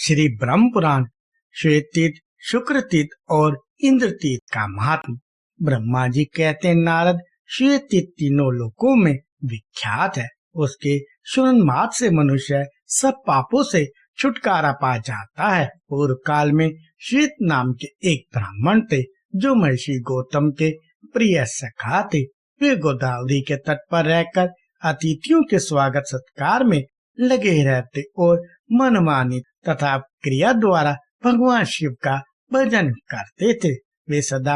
श्री ब्रह्म पुराण श्वेत तीर्थ, शुक्र तीर्थ और इंद्र तीर्थ का महात्म। ब्रह्मा जी कहते हैं, नारद, श्वेत तीर्थ तीनों लोकों में विख्यात है। उसके सुनन्माद से मनुष्य सब पापों से छुटकारा पा जाता है। पूर्व काल में श्वेत नाम के एक ब्राह्मण थे जो महर्षि गौतम के प्रिय सखा थे। वे गोदावरी के तट पर रहकर अतिथियों के स्वागत सत्कार में लगे रहते और मनमानी तथा क्रिया द्वारा भगवान शिव का भजन करते थे। वे सदा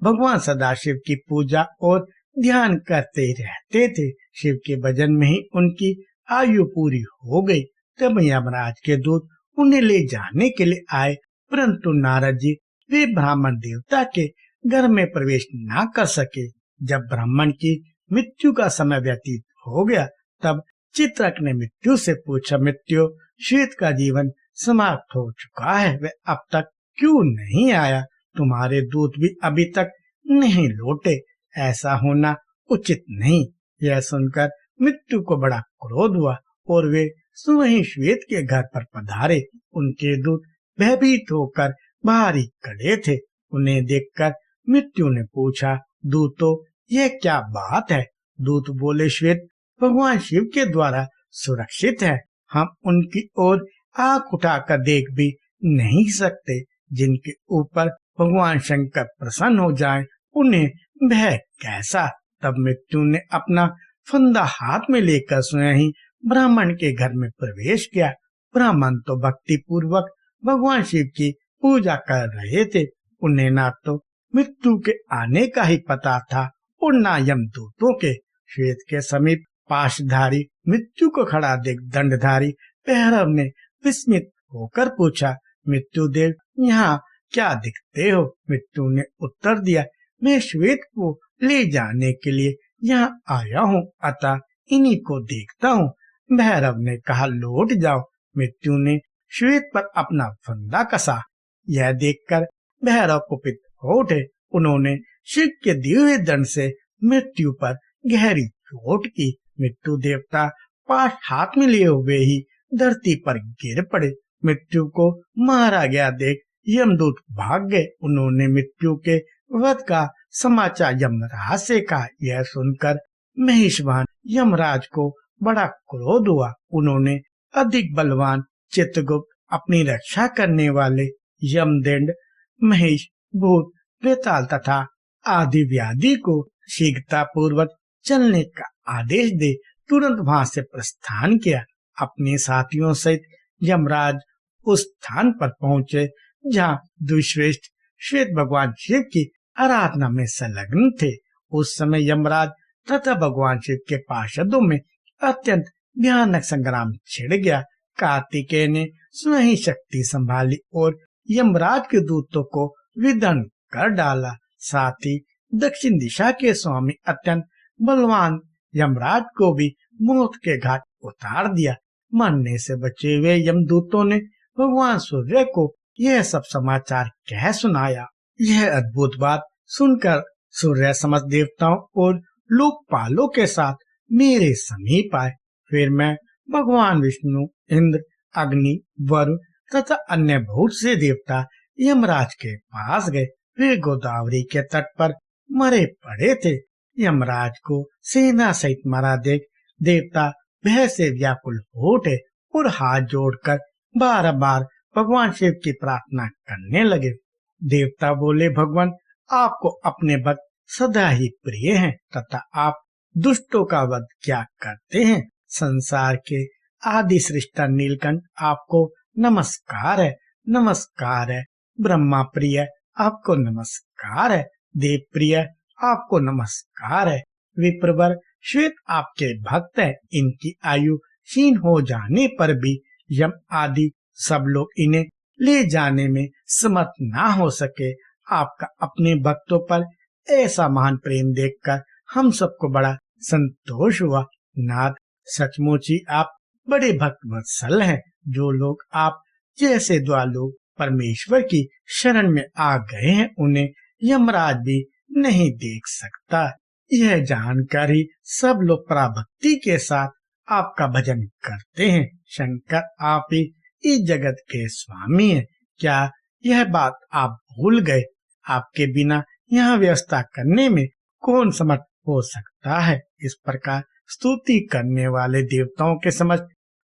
भगवान सदाशिव की पूजा और ध्यान करते रहते थे। शिव के भजन में ही उनकी आयु पूरी हो गई। तब यमराज के दूत उन्हें ले जाने के लिए आए, परंतु नारद जी वे ब्राह्मण देवता के घर में प्रवेश न कर सके। जब ब्राह्मण की मृत्यु का समय व्यतीत हो गया, तब चित्रक ने मृत्यु से पूछा, मृत्यु, श्वेत का जीवन समाप्त हो चुका है, वे अब तक क्यों नहीं आया? तुम्हारे दूत भी अभी तक नहीं लौटे, ऐसा होना उचित नहीं। यह सुनकर मृत्यु को बड़ा क्रोध हुआ और वे स्वयं श्वेत के घर पर पधारे। उनके दूत भयभीत होकर बाहर ही खड़े थे। उन्हें देखकर मृत्यु ने पूछा, दूतों, यह क्या बात है? दूत बोले, श्वेत भगवान शिव के द्वारा सुरक्षित है। हम उनकी ओर आंख उठाकर देख भी नहीं सकते। जिनके ऊपर भगवान शंकर प्रसन्न हो जाएं, उन्हें भय कैसा? तब मृत्यु ने अपना फंदा हाथ में लेकर स्वयं ही ब्राह्मण के घर में प्रवेश किया। ब्राह्मण तो भक्ति पूर्वक भगवान शिव की पूजा कर रहे थे। उन्हें ना तो मृत्यु के आने का ही पता था और ना यमदूतों के। श्वेत के समीप पाशधारी मृत्यु को खड़ा देख दंडधारी भैरव ने विस्मित होकर पूछा, मृत्यु देव, यहाँ क्या दिखते हो? मृत्यु ने उत्तर दिया, मैं श्वेत को ले जाने के लिए यहाँ आया हूँ, अतः इन्हीं को देखता हूँ। भैरव ने कहा, लौट जाओ। मृत्यु ने श्वेत पर अपना फंदा कसा। यह देखकर भैरव कुपित हो उठे। उन्होंने शिव के दिए हुए दंड से मृत्यु पर गहरी चोट की। मृत्यु देवता पाश हाथ में लिए हुए ही धरती पर गिर पड़े। मृत्यु को मारा गया देख यमदूत भाग गए। उन्होंने मृत्यु के वध का समाचार यमराज से कहा। यह सुनकर महेशवान यमराज को बड़ा क्रोध हुआ। उन्होंने अधिक बलवान चित्रगुप्त, अपनी रक्षा करने वाले यमदंड, महेश, भूत, बेताल तथा आदि व्याधि को शीघ्रता पूर्वक चलने का आदेश दे तुरंत वहां से प्रस्थान किया। अपने साथियों सहित यमराज उस स्थान पर पहुंचे जहाँ द्विश्रेष्ठ श्वेत भगवान शिव की आराधना में संलग्न थे। उस समय यमराज तथा भगवान शिव के पार्षदों में अत्यंत भयानक संग्राम छिड़ गया। कार्तिकेय ने स्वयं शक्ति संभाली और यमराज के दूतों को विदन कर डाला। साथ ही दक्षिण दिशा के स्वामी अत्यंत बलवान यमराज को भी मौत के घाट उतार दिया। मरने से बचे हुए यमदूतों ने भगवान सूर्य को यह सब समाचार कह सुनाया। यह अद्भुत बात सुनकर सूर्य समस्त देवताओं और लोकपालों के साथ मेरे समीप आए। फिर मैं भगवान विष्णु, इंद्र, अग्नि, वरुण तथा अन्य बहुत से देवता यमराज के पास गए। वे गोदावरी के तट पर मरे पड़े थे। यमराज को सेना सहित मरा देख देवता भय से व्याकुल हो उठे और हाथ जोड़कर बार बार भगवान शिव की प्रार्थना करने लगे। देवता बोले, भगवान, आपको अपने भक्त सदा ही प्रिय हैं तथा आप दुष्टों का वध क्या करते हैं। संसार के आदि सृष्टा नीलकंठ, आपको नमस्कार है, नमस्कार है। ब्रह्मा प्रिय, आपको नमस्कार है। देव प्रिय, आपको नमस्कार है। विप्रवर, श्वेत आपके भक्त है। इनकी आयु क्षीण हो जाने पर भी यम आदि सब लोग इन्हें ले जाने में समर्थ ना हो सके। आपका अपने भक्तों पर ऐसा महान प्रेम देखकर हम सबको बड़ा संतोष हुआ। नाथ, सचमुच ही आप बड़े भक्त वत्सल हैं। जो लोग आप जैसे दयालु परमेश्वर की शरण में आ गए हैं, उन्हें यमराज भी नहीं देख सकता। यह जानकर ही सब लोग पराभक्ति के साथ आपका भजन करते हैं। शंकर, आप ही इस जगत के स्वामी हैं। क्या यह बात आप भूल गए? आपके बिना यह व्यवस्था करने में कौन समर्थ हो सकता है? इस प्रकार स्तुति करने वाले देवताओं के समक्ष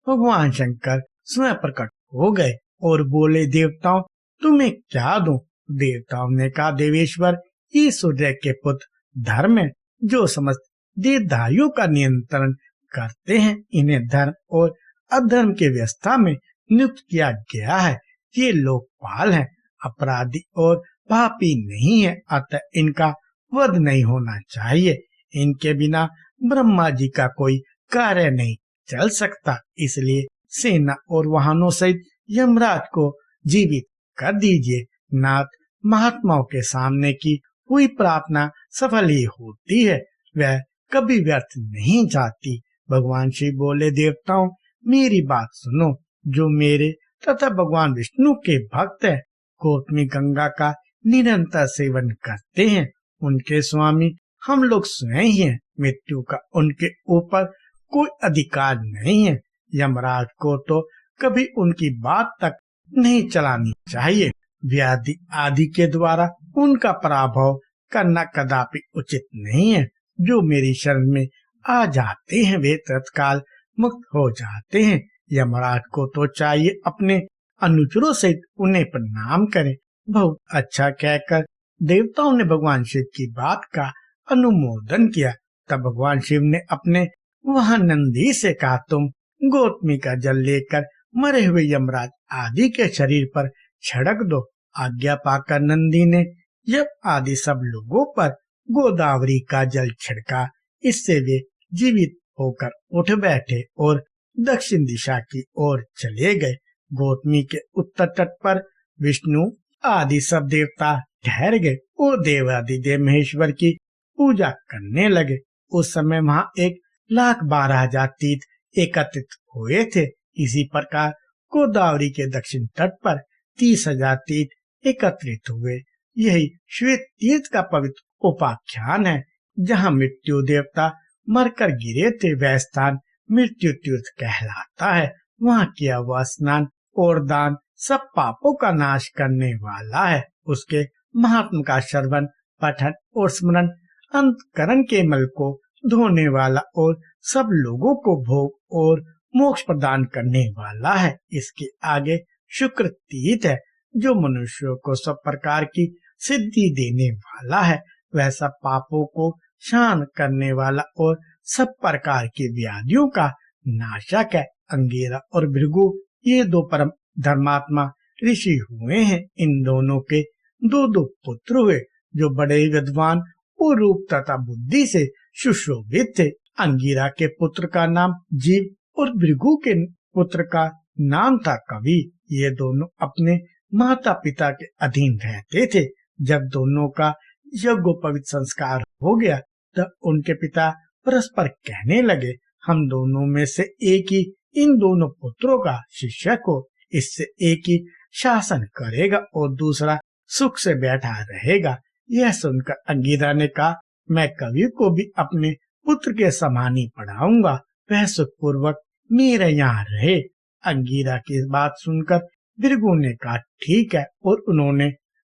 भगवान शंकर स्वयं प्रकट हो गए और बोले, देवताओं, तुम्हें क्या दूं? देवताओं ने कहा, देवेश्वर, ये सूर्य के पुत्र धर्म है, जो समस्त देवदारियों का नियंत्रण करते हैं। इन्हें धर्म और अधर्म की व्यवस्था में नियुक्त किया गया है। ये लोकपाल हैं, अपराधी और पापी नहीं है, अतः इनका वध नहीं होना चाहिए। इनके बिना ब्रह्मा जी का कोई कार्य नहीं चल सकता, इसलिए सेना और वाहनों सहित यमराज को जीवित कर दीजिए। नाथ, महात्माओं के सामने की हुई प्रार्थना सफल ही होती है, वह कभी व्यर्थ नहीं जाती। भगवान शिव बोले, देवताओं, मेरी बात सुनो। जो मेरे तथा भगवान विष्णु के भक्त हैं, गौतमी गंगा का निरंतर सेवन करते हैं, उनके स्वामी हम लोग स्वयं ही हैं। मृत्यु का उनके ऊपर कोई अधिकार नहीं है। यमराज को तो कभी उनकी बात तक नहीं चलानी चाहिए। व्याधि आदि के द्वारा उनका पराभव करना कदापि उचित नहीं है। जो मेरी शरण में आ जाते हैं वे तत्काल मुक्त हो जाते हैं। यमराज को तो चाहिए अपने अनुचरों सहित उन्हें प्रणाम करें। बहुत अच्छा कहकर देवताओं ने भगवान शिव की बात का अनुमोदन किया। तब भगवान शिव ने अपने वहां नंदी से कहा, तुम गौतमी का जल लेकर मरे हुए यमराज आदि के शरीर पर छिड़क दो। आज्ञा पाकर नंदी ने यम आदि सब लोगों पर गोदावरी का जल छिड़का। इससे वे जीवित होकर उठ बैठे और दक्षिण दिशा की ओर चले गए। गौतमी के उत्तर तट पर विष्णु आदि सब देवता ठहर गए और देवादिदेव महेश्वर की पूजा करने लगे। उस समय वहां 1,12,000 तीर्थ एकत्रित हुए थे। इसी प्रकार गोदावरी के दक्षिण तट पर 30,000 तीर्थ एकत्रित हुए। यही श्वेत तीर्थ का पवित्र उपाख्यान है। जहाँ मृत्यु देवता मरकर गिरे थे, वह स्थान मृत्यु तीर्थ कहलाता है। वहाँ किया हुआ स्नान और दान सब पापों का नाश करने वाला है। उसके महात्म का श्रवण, पठन और स्मरण अंतकरण के मल को धोने वाला और सब लोगों को भोग और मोक्ष प्रदान करने वाला है। इसके आगे शुक्र तीर्थ है, जो मनुष्यों को सब प्रकार की सिद्धि देने वाला है। वह सब पापों को शांत करने वाला और सब प्रकार की व्याधियों का नाशक है। अंगिरा और भृगु ये दो परम धर्मात्मा ऋषि हुए हैं। इन दोनों के दो दो पुत्र हुए, जो बड़े विद्वान और रूप तथा बुद्धि से सुशोभित थे। अंगिरा के पुत्र का नाम जीव और भृगु के पुत्र का नाम था कवि। ये दोनों अपने माता पिता के अधीन रहते थे। जब दोनों का यज्ञोपवीत संस्कार हो गया, तब उनके पिता परस्पर कहने लगे, हम दोनों में से एक ही इन दोनों पुत्रों का शिक्षक हो। इससे एक ही शासन करेगा और दूसरा सुख से बैठा रहेगा। यह सुनकर अंगिरा ने कहा, मैं कवि को भी अपने पुत्र के समान ही पढ़ाऊंगा, वह सुखपूर्वक मेरे यहाँ रहे। अंगिरा की बात सुनकर भृगु ने कहा, ठीक है, और उन्होंने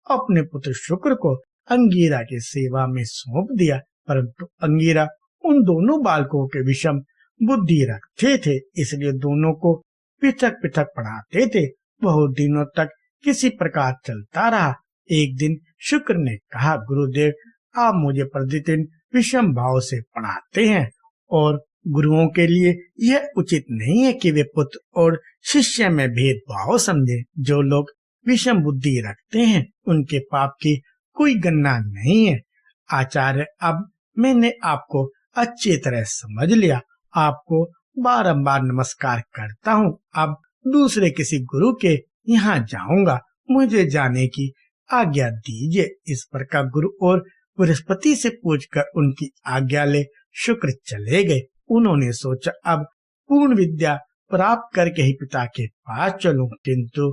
अपने पुत्र शुक्र को अंगिरा की सेवा में सौंप दिया। परंतु अंगिरा उन दोनों बालकों के विषम बुद्धि रखते थे, इसलिए दोनों को पृथक पृथक पढ़ाते थे। बहुत दिनों तक किसी प्रकार चलता रहा। एक दिन शुक्र ने कहा, गुरुदेव, आप मुझे प्रतिदिन विषम भाव से पढ़ाते हैं और गुरुओं के लिए यह उचित नहीं है कि वे पुत्र और शिष्य में भेदभाव समझे। जो लोग विषम बुद्धि रखते हैं उनके पाप की कोई गणना नहीं है। आचार्य, अब मैंने आपको अच्छी तरह समझ लिया। आपको बारंबार नमस्कार करता हूँ। अब दूसरे किसी गुरु के यहाँ जाऊंगा, मुझे जाने की आज्ञा दीजिए। इस प्रकार गुरु और बृहस्पति से पूछकर उनकी आज्ञा ले शुक्र चले गए। उन्होंने सोचा, अब पूर्ण विद्या प्राप्त करके ही पिता के पास चलूं, किंतु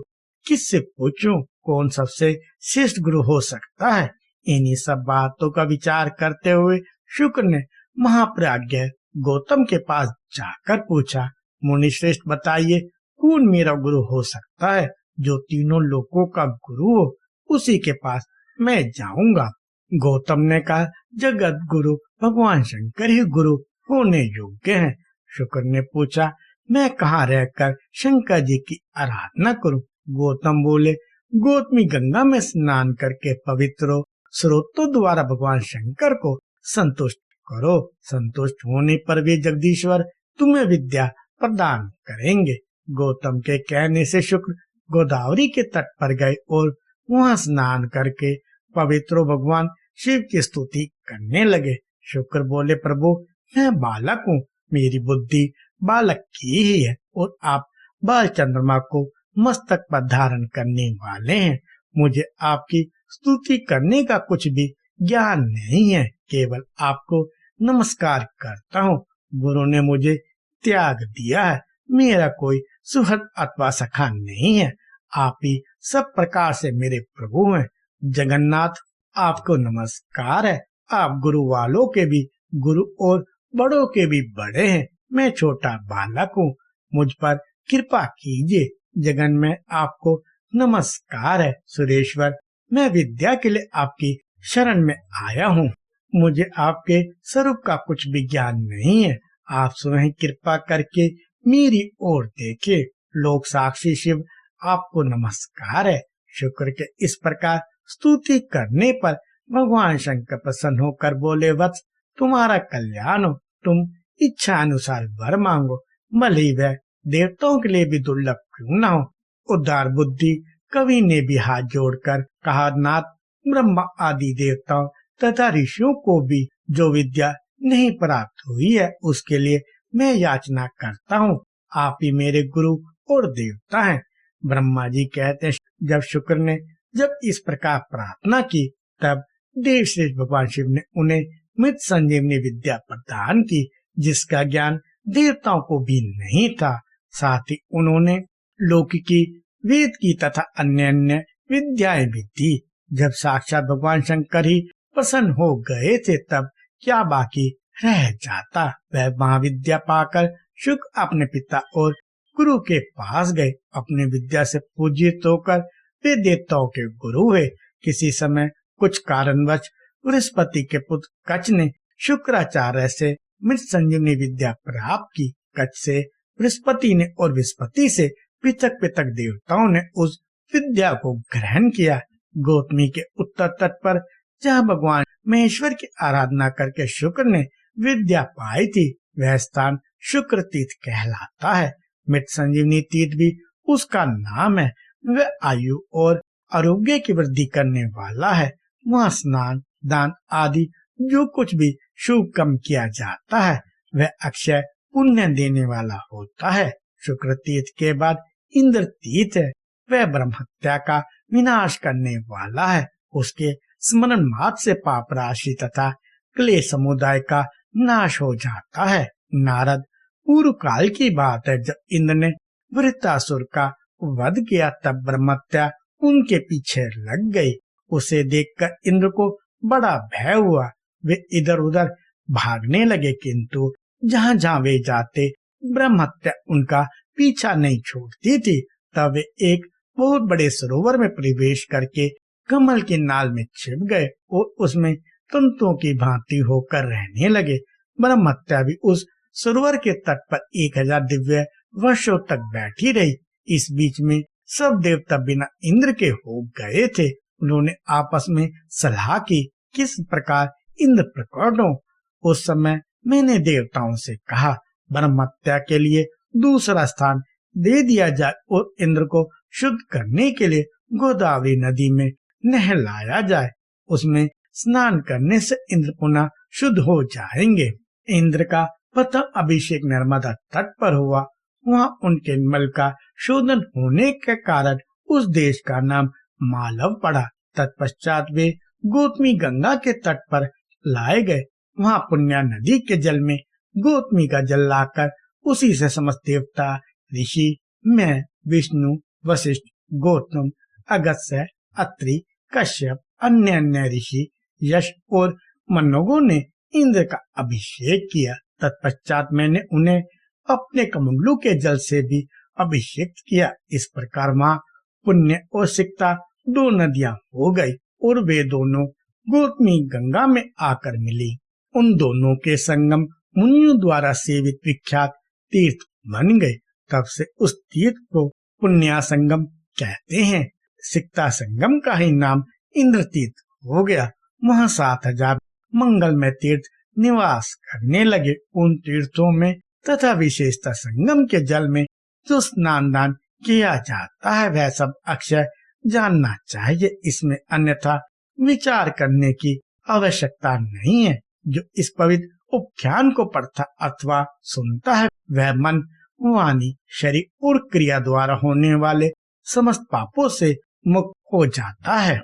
किससे पूछूं, कौन सबसे श्रेष्ठ गुरु हो सकता है। इन्हीं सब बातों का विचार करते हुए शुक्र ने महाप्राज्ञ गौतम के पास जाकर पूछा, मुनि श्रेष्ठ, बताइए कौन मेरा गुरु हो सकता है? जो तीनों लोकों का गुरु हो, उसी के पास मैं जाऊंगा। गौतम ने कहा, जगत गुरु भगवान शंकर ही गुरु होने योग्य हैं। शुक्र ने पूछा, मैं कहाँ रहकर शंकर जी की आराधना करूं? गौतम बोले, गौतमी गंगा में स्नान करके पवित्र स्रोतों द्वारा भगवान शंकर को संतुष्ट करो। संतुष्ट होने पर वे जगदीश्वर तुम्हें विद्या प्रदान करेंगे। गौतम के कहने से शुक्र गोदावरी के तट पर गए और वहां स्नान करके पवित्र भगवान शिव की स्तुति करने लगे। शुक्र बोले, प्रभु मैं बालक हूँ, मेरी बुद्धि बालक की ही है और आप बाल चंद्रमा को मस्तक पर धारण करने वाले हैं। मुझे आपकी स्तुति करने का कुछ भी ज्ञान नहीं है, केवल आपको नमस्कार करता हूँ। गुरु ने मुझे त्याग दिया है, मेरा कोई सुहृद अथवा सखा नहीं है। आप ही सब प्रकार से मेरे प्रभु हैं। जगन्नाथ, आपको नमस्कार है। आप गुरु वालों के भी गुरु और बड़ों के भी बड़े हैं। मैं छोटा बालक हूँ, मुझ पर कृपा कीजिए। जगन में आपको नमस्कार है। सुरेश्वर, मैं विद्या के लिए आपकी शरण में आया हूँ। मुझे आपके स्वरूप का कुछ भी ज्ञान नहीं है। आप स्वयं कृपा करके मेरी ओर देखे। लोक साक्षी शिव, आपको नमस्कार है। शुक्र के इस प्रकार स्तुति करने पर भगवान शंकर प्रसन्न होकर बोले, वत्स तुम्हारा कल्याण हो, तुम इच्छा अनुसार वर मांगो, भले ही वह देवताओं के लिए भी दुर्लभ क्यों न हो। उदार बुद्धि कवि ने भी हाथ जोड़कर कहा, नाथ, ब्रह्मा आदि देवताओं तथा ऋषियों को भी जो विद्या नहीं प्राप्त हुई है, उसके लिए मैं याचना करता हूँ। आप ही मेरे गुरु और देवता हैं। ब्रह्मा जी कहते हैं, जब इस प्रकार प्रार्थना की, तब देवश्रेष्ठ भगवान शिव ने उन्हें मृत संजीवनी विद्या प्रदान की, जिसका ज्ञान देवताओं को भी नहीं था। साथ ही उन्होंने लौकिकी, वेद की तथा अन्य विद्याएं भी दी। जब साक्षात भगवान शंकर ही प्रसन्न हो गए थे, तब क्या बाकी रह जाता। वह महाविद्या पाकर शुक्र अपने पिता और गुरु के पास गए। अपने विद्या से पूजित होकर वे देवताओं के गुरु हुए। किसी समय कुछ कारणवश बृहस्पति के पुत्र कच्छ ने शुक्राचार्य से मृत संजीवनी विद्या प्राप्त की। कच्छ से बृहस्पति ने और बृहस्पति से पृथक पृथक देवताओं ने उस विद्या को ग्रहण किया। गौतमी के उत्तर तट पर जहाँ भगवान महेश्वर की आराधना करके शुक्र ने विद्या पाई थी, वह स्थान शुक्र तीर्थ कहलाता है। मृत संजीवनी तीर्थ भी उसका नाम है। वह आयु और आरोग्य की वृद्धि करने वाला है। वहाँ स्नान, दान आदि जो कुछ भी शुभ कर्म किया जाता है, वह अक्षय पुण्य देने वाला होता है। शुक्र तीर्थ के बाद इंद्र तीर्थ है। वह ब्रह्म हत्या का विनाश करने वाला है। उसके स्मरण मात्र से पाप राशि तथा क्लेश समुदाय का नाश हो जाता है। नारद, पूर्व काल की बात है, जब इंद्र ने वृत्रासुर का वध किया, तब ब्रह्महत्या उनके पीछे लग गई। उसे देखकर इंद्र को बड़ा भय हुआ। वे इधर उधर भागने लगे, किंतु जहाँ जहाँ वे जाते, ब्रह्महत्या उनका पीछा नहीं छोड़ती थी। तब वे एक बहुत बड़े सरोवर में प्रवेश करके कमल के नाल में छिप गए और उसमें तंतुओं की भांति होकर रहने लगे। ब्रह्महत्या भी उस सरोवर के तट पर 1000 दिव्य वर्षों तक बैठी रही। इस बीच में सब देवता बिना इंद्र के हो गए थे। उन्होंने आपस में सलाह की, किस प्रकार इंद्र प्रकट हो। उस समय मैंने देवताओं से कहा, ब्रह्महत्या के लिए दूसरा स्थान दे दिया जाए और इंद्र को शुद्ध करने के लिए गोदावरी नदी में नहलाया जाए। उसमें स्नान करने से इंद्र पुनः शुद्ध हो जाएंगे। इंद्र का प्रथम अभिषेक नर्मदा तट पर हुआ। वहाँ उनके मल का शोधन होने के कारण उस देश का नाम मालव पड़ा। तत्पश्चात वे गौतमी गंगा के तट पर लाए गए। वहाँ पुण्या नदी के जल में गौतमी का जल लाकर उसी से समस्त देवता, ऋषि, मैं, विष्णु, वशिष्ठ, गौतम, अगस्त्य, अत्रि, कश्यप, अन्य ऋषि, यश और मनोगों ने इंद्र का अभिषेक किया। तत्पश्चात मैंने उन्हें अपने कमंडलू के जल से भी अभिषेक किया। इस प्रकार वहाँ पुण्य और सिकता दो नदियां हो गई और वे दोनों गौतमी गंगा में आकर मिली। उन दोनों के संगम मुनियों द्वारा सेवित विख्यात तीर्थ बन गए। तब से उस तीर्थ को पुण्या संगम कहते हैं। सिकता संगम का ही नाम इंद्र तीर्थ हो गया। वहाँ 7,000 मंगलमय तीर्थ निवास करने लगे। उन तीर्थों में तथा विशेषता संगम के जल में जो स्नान दान किया जाता है वह सब अक्षय जानना चाहिए। इसमें अन्यथा विचार करने की आवश्यकता नहीं है। जो इस पवित्र उपाख्यान को पढ़ता अथवा सुनता है वह मन, वाणी, शरीर और क्रिया द्वारा होने वाले समस्त पापों से मुक्त हो जाता है।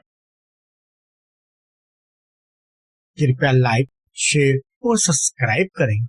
कृपया लाइक, शेयर और सब्सक्राइब करें।